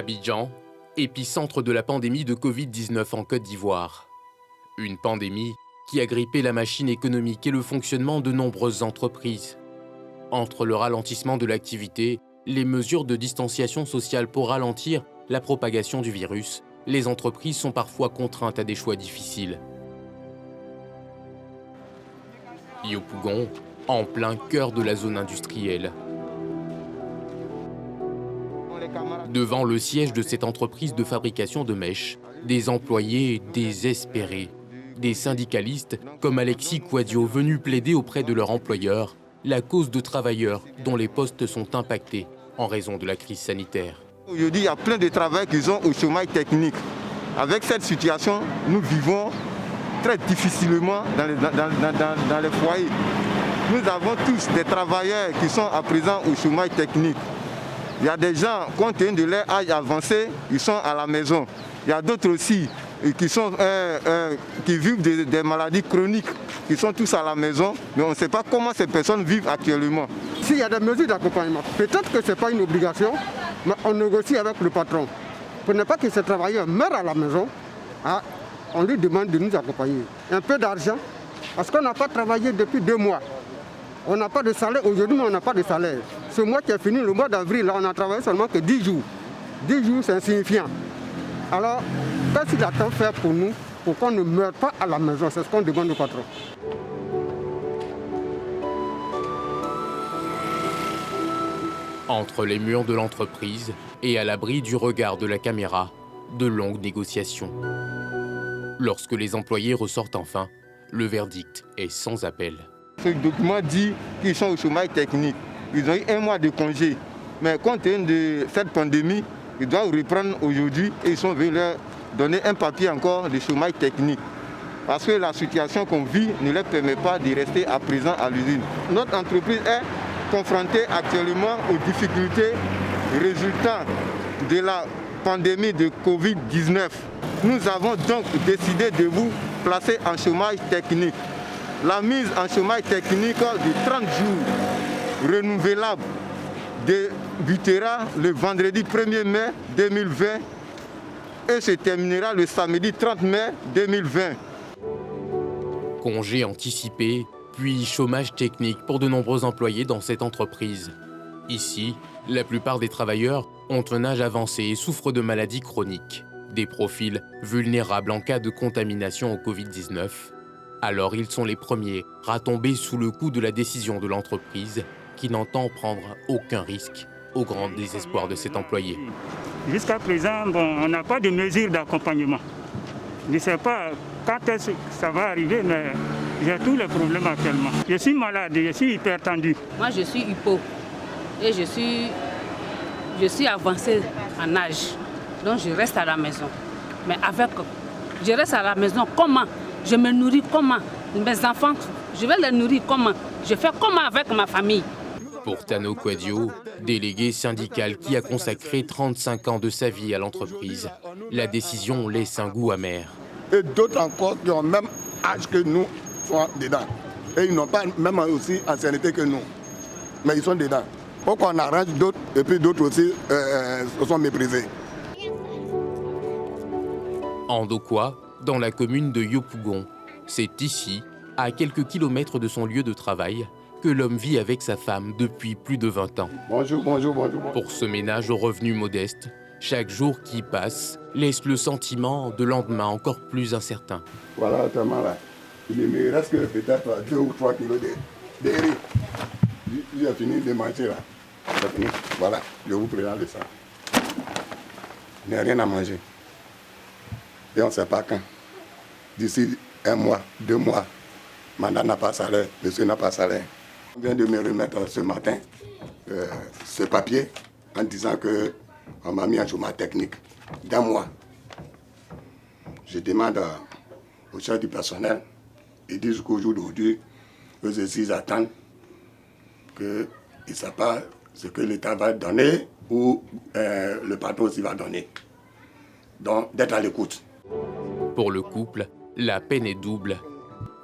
Abidjan, épicentre de la pandémie de Covid-19 en Côte d'Ivoire. Une pandémie qui a grippé la machine économique et le fonctionnement de nombreuses entreprises. Entre le ralentissement de l'activité, les mesures de distanciation sociale pour ralentir la propagation du virus, les entreprises sont parfois contraintes à des choix difficiles. Yopougon, en plein cœur de la zone industrielle. Devant le siège de cette entreprise de fabrication de mèches, des employés désespérés. Des syndicalistes comme Alexis Kouadio venus plaider auprès de leur employeur la cause de travailleurs dont les postes sont impactés en raison de la crise sanitaire. Aujourd'hui, il y a plein de travailleurs qui sont au chômage technique. Avec cette situation, nous vivons très difficilement dans les foyers. Nous avons tous des travailleurs qui sont à présent au chômage technique. Il y a des gens, compte tenu de leur âge avancé, ils sont à la maison. Il y a d'autres aussi qui vivent des maladies chroniques, qui sont tous à la maison, mais on ne sait pas comment ces personnes vivent actuellement. S'il y a des mesures d'accompagnement, peut-être que ce n'est pas une obligation, mais on négocie avec le patron. Pour ne pas que ces travailleurs meurent à la maison, on lui demande de nous accompagner. Un peu d'argent, parce qu'on n'a pas travaillé depuis 2 mois. On n'a pas de salaire, aujourd'hui on n'a pas de salaire. Ce mois qui est fini, le mois d'avril, là, on a travaillé seulement que 10 jours. 10 jours, c'est insignifiant. Alors, qu'est-ce qu'il attend faire pour nous, pour qu'on ne meure pas à la maison? C'est ce qu'on demande au patron. Entre les murs de l'entreprise et à l'abri du regard de la caméra, de longues négociations. Lorsque les employés ressortent enfin, le verdict est sans appel. Ce document dit qu'ils sont au chômage technique. Ils ont eu 1 mois de congé. Mais compte tenu de cette pandémie, ils doivent reprendre aujourd'hui et ils sont venus leur donner un papier encore de chômage technique. Parce que la situation qu'on vit ne leur permet pas de rester à présent à l'usine. Notre entreprise est confrontée actuellement aux difficultés résultant de la pandémie de Covid-19. Nous avons donc décidé de vous placer en chômage technique. La mise en chômage technique de 30 jours renouvelable débutera le vendredi 1er mai 2020 et se terminera le samedi 30 mai 2020. Congé anticipé, puis chômage technique pour de nombreux employés dans cette entreprise. Ici, la plupart des travailleurs ont un âge avancé et souffrent de maladies chroniques, des profils vulnérables en cas de contamination au Covid-19. Alors ils sont les premiers à tomber sous le coup de la décision de l'entreprise qui n'entend prendre aucun risque au grand désespoir de cet employé. Jusqu'à présent, on n'a pas de mesures d'accompagnement. Je ne sais pas quand est-ce que ça va arriver, mais j'ai tous les problèmes actuellement. Je suis malade, je suis hypertendu. Moi, je suis hypo et je suis avancée en âge. Donc, je reste à la maison. Mais je reste à la maison, comment? Je me nourris comment? Mes enfants, je vais les nourrir comment? Je fais comment avec ma famille? Pour Tano Kouadio, délégué syndical qui a consacré 35 ans de sa vie à l'entreprise, la décision laisse un goût amer. Et d'autres encore qui ont le même âge que nous sont dedans. Et ils n'ont pas même aussi ancienneté que nous. Mais ils sont dedans. Pourquoi on arrange d'autres et puis d'autres aussi se sont méprisés. En Dokwa, dans la commune de Yopougon, c'est ici, à quelques kilomètres de son lieu de travail, que l'homme vit avec sa femme depuis plus de 20 ans. Bonjour. Pour ce ménage aux revenus modestes, chaque jour qui passe laisse le sentiment de lendemain encore plus incertain. Voilà, tellement là. Il me reste que peut-être 2 ou 3 kilos de riz. J'ai fini de manger là. C'est fini. Voilà, je vous présente ça. Il n'y a rien à manger. Et on ne sait pas quand. D'ici 1 mois, 2 mois, madame n'a pas salaire, monsieur n'a pas salaire. On vient de me remettre ce matin ce papier en disant qu'on m'a mis en chômage technique d'1 mois. Je demande au chef du personnel, ils disent qu'au jour d'aujourd'hui, eux aussi ils attendent qu'ils ne savent pas ce que l'État va donner ou le patron aussi va donner. Donc d'être à l'écoute. Pour le couple, la peine est double.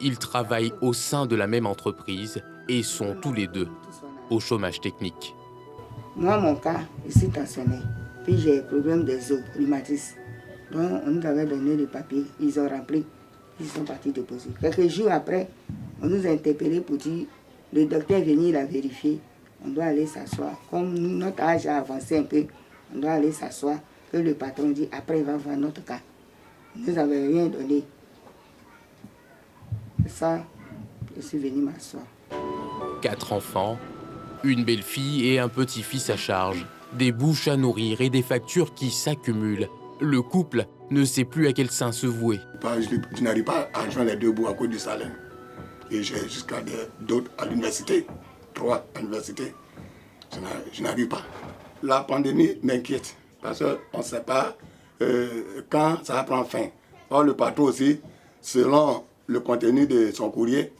Ils travaillent au sein de la même entreprise et sont tous les deux au chômage technique. Moi, mon cas, je suis pensionné. Puis j'ai problème des os, rhumatisme. Donc on nous avait donné les papiers, ils ont rempli, ils sont partis déposer. Quelques jours après, on nous a interpellés pour dire, le docteur est venu la vérifier, on doit aller s'asseoir. Comme notre âge a avancé un peu, on doit aller s'asseoir. Que le patron dit, après il va voir notre cas. Ils nous avaient rien donné. C'est ça, je suis venu m'asseoir. 4 enfants, une belle-fille et un petit-fils à charge. Des bouches à nourrir et des factures qui s'accumulent. Le couple ne sait plus à quel sein se vouer. Je n'arrive pas à joindre les deux bouts à cause du salaire. Et j'ai jusqu'à d'autres à l'université, 3 à l'université. Je n'arrive pas. La pandémie m'inquiète parce qu'on ne sait pas quand ça va prendre fin. Or, le patron aussi, selon le contenu de son courrier,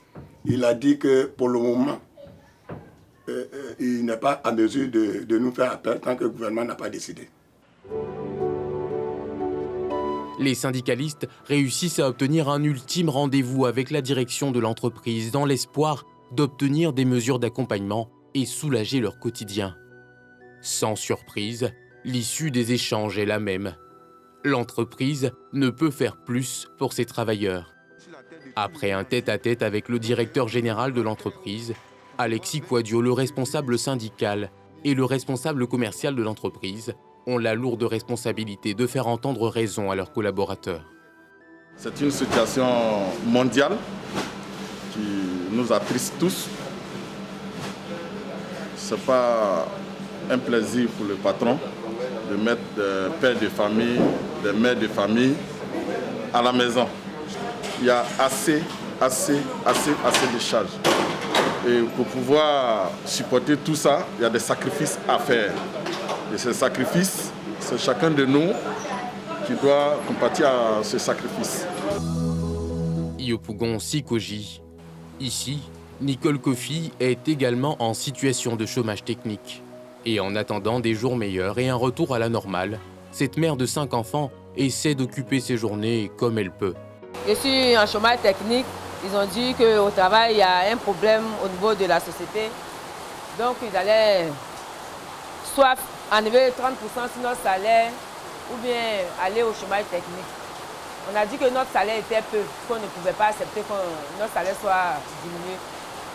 il a dit que pour le moment, il n'est pas à mesure de nous faire appel tant que le gouvernement n'a pas décidé. Les syndicalistes réussissent à obtenir un ultime rendez-vous avec la direction de l'entreprise dans l'espoir d'obtenir des mesures d'accompagnement et soulager leur quotidien. Sans surprise, l'issue des échanges est la même. L'entreprise ne peut faire plus pour ses travailleurs. Après un tête-à-tête avec le directeur général de l'entreprise, Alexis Quadio, le responsable syndical, et le responsable commercial de l'entreprise ont la lourde responsabilité de faire entendre raison à leurs collaborateurs. C'est une situation mondiale qui nous attriste tous. Ce n'est pas un plaisir pour le patron de mettre des pères de famille, des mères de famille à la maison. Il y a assez de charges. Et pour pouvoir supporter tout ça, il y a des sacrifices à faire. Et ces sacrifices, c'est chacun de nous qui doit compatir à ce sacrifice. Yopougon Sikoji. Ici, Nicole Kofi est également en situation de chômage technique. Et en attendant des jours meilleurs et un retour à la normale, cette mère de 5 enfants essaie d'occuper ses journées comme elle peut. Je suis en chômage technique. Ils ont dit qu'au travail, il y a un problème au niveau de la société. Donc, ils allaient soit enlever 30% sur notre salaire ou bien aller au chômage technique. On a dit que notre salaire était peu, qu'on ne pouvait pas accepter que notre salaire soit diminué.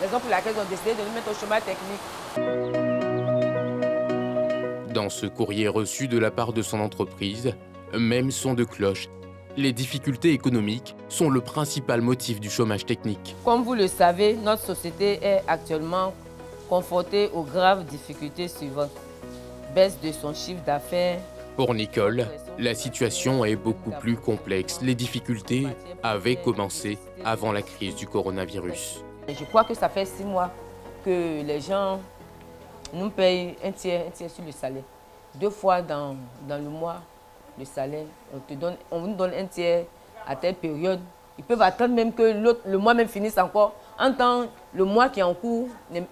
Raison pour laquelle ils ont décidé de nous mettre au chômage technique. Dans ce courrier reçu de la part de son entreprise, même son de cloche, les difficultés économiques sont le principal motif du chômage technique. Comme vous le savez, notre société est actuellement confrontée aux graves difficultés suivantes. Baisse de son chiffre d'affaires. Pour Nicole, la situation est beaucoup plus complexe. Les difficultés avaient commencé avant la crise du coronavirus. Je crois que ça fait 6 mois que les gens nous payent un tiers sur le salaire. 2 fois dans le mois, le salaire, on nous donne un tiers à telle période. Ils peuvent attendre même que le mois même finisse encore. En temps, le mois qui est en cours, lui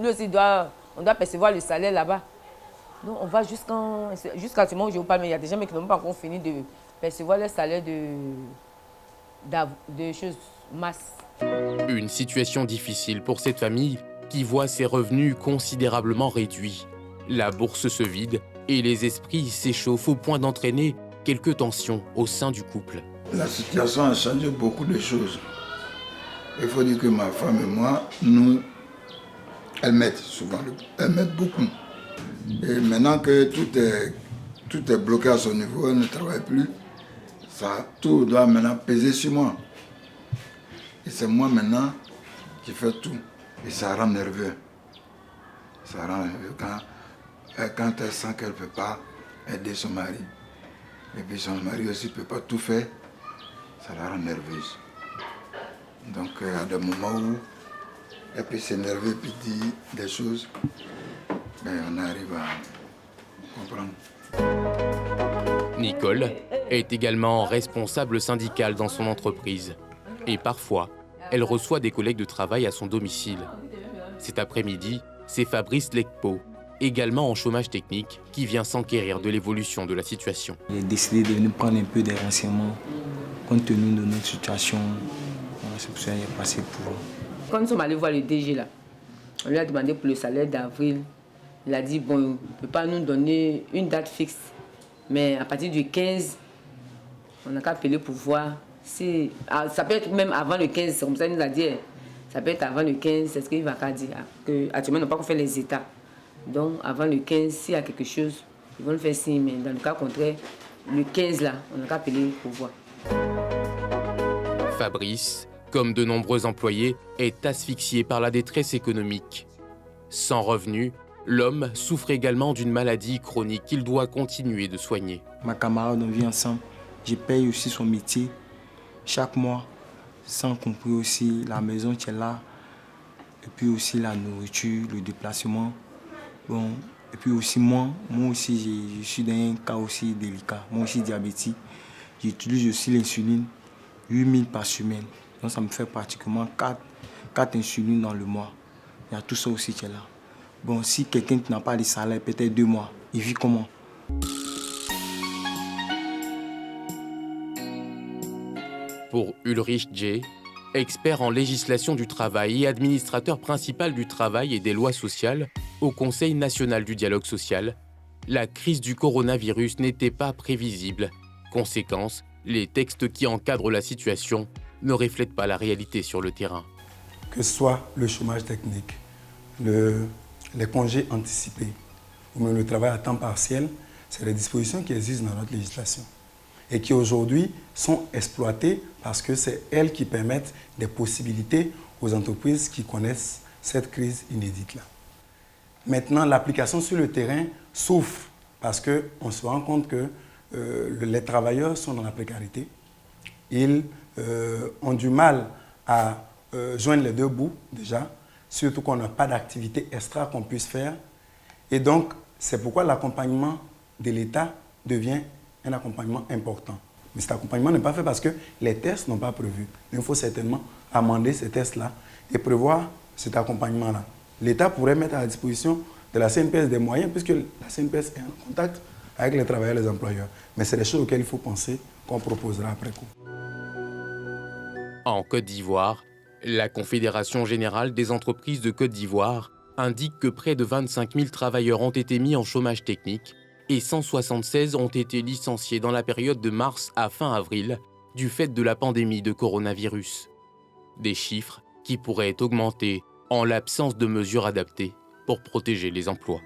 aussi on doit percevoir le salaire là-bas. Donc on va jusqu'à ce moment où je vous parle, mais il y a des gens qui n'ont pas encore fini de percevoir le salaire de choses masse. Une situation difficile pour cette famille qui voit ses revenus considérablement réduits. La bourse se vide et les esprits s'échauffent au point d'entraîner quelques tensions au sein du couple. La situation a changé beaucoup de choses. Il faut dire que ma femme et moi, elles m'aident souvent, elles m'aident beaucoup. Et maintenant que tout est bloqué à son niveau, elle ne travaille plus, tout doit maintenant peser sur moi. Et c'est moi maintenant qui fais tout. Et ça rend nerveux. Ça rend nerveux quand elle sent qu'elle ne peut pas aider son mari. Et puis son mari aussi ne peut pas tout faire. Ça la rend nerveuse. Donc il y a des moments où elle peut s'énerver et dire des choses. Mais on arrive à comprendre. Nicole est également responsable syndicale dans son entreprise. Et parfois, elle reçoit des collègues de travail à son domicile. Cet après-midi, c'est Fabrice Lecpo, également en chômage technique, qui vient s'enquérir de l'évolution de la situation. J'ai décidé de venir prendre un peu des renseignements compte tenu de notre situation. C'est pour ça que j'ai passé pour... Quand nous sommes allés voir le DG, là, on lui a demandé pour le salaire d'avril, Il a dit, bon, il ne peut pas nous donner une date fixe. Mais à partir du 15, on n'a qu'à appeler pour voir si... ça peut être même avant le 15, c'est comme ça qu'il nous a dit. Ça peut être avant le 15, c'est ce qu'il va dire. Actuellement, on n'a pas fait les états. Donc, avant le 15, s'il y a quelque chose, ils vont le faire signe. Mais dans le cas contraire, le 15, là, on n'a qu'à appeler pour voir. Fabrice, comme de nombreux employés, est asphyxié par la détresse économique. Sans revenus, l'homme souffre également d'une maladie chronique qu'il doit continuer de soigner. Ma camarade, on vit ensemble. Je paye aussi son métier chaque mois, sans compris aussi la maison qui est là, et puis aussi la nourriture, le déplacement. Bon, et puis aussi moi aussi, je suis dans un cas aussi délicat. Moi aussi diabétique. J'utilise aussi l'insuline, 8000 par semaine. Donc ça me fait pratiquement 4 insulines dans le mois. Il y a tout ça aussi qui est là. Bon, si quelqu'un qui n'a pas de salaire, peut-être 2 mois, il vit comment? Pour Ulrich J., expert en législation du travail et administrateur principal du travail et des lois sociales au Conseil national du dialogue social, la crise du coronavirus n'était pas prévisible. Conséquence, les textes qui encadrent la situation ne reflètent pas la réalité sur le terrain. Que ce soit le chômage technique, les congés anticipés ou même le travail à temps partiel, c'est des dispositions qui existent dans notre législation et qui aujourd'hui sont exploitées parce que c'est elles qui permettent des possibilités aux entreprises qui connaissent cette crise inédite-là. Maintenant, l'application sur le terrain souffre parce qu'on se rend compte que les travailleurs sont dans la précarité. Ils ont du mal à joindre les deux bouts déjà, surtout qu'on n'a pas d'activité extra qu'on puisse faire. Et donc, c'est pourquoi l'accompagnement de l'État devient un accompagnement important. Mais cet accompagnement n'est pas fait parce que les tests n'ont pas prévu. Il faut certainement amender ces tests-là et prévoir cet accompagnement-là. L'État pourrait mettre à la disposition de la CNPS des moyens, puisque la CNPS est en contact avec les travailleurs et les employeurs. Mais c'est des choses auxquelles il faut penser, qu'on proposera après coup. En Côte d'Ivoire, la Confédération générale des entreprises de Côte d'Ivoire indique que près de 25 000 travailleurs ont été mis en chômage technique et 176 ont été licenciés dans la période de mars à fin avril du fait de la pandémie de coronavirus. Des chiffres qui pourraient augmenter en l'absence de mesures adaptées pour protéger les emplois.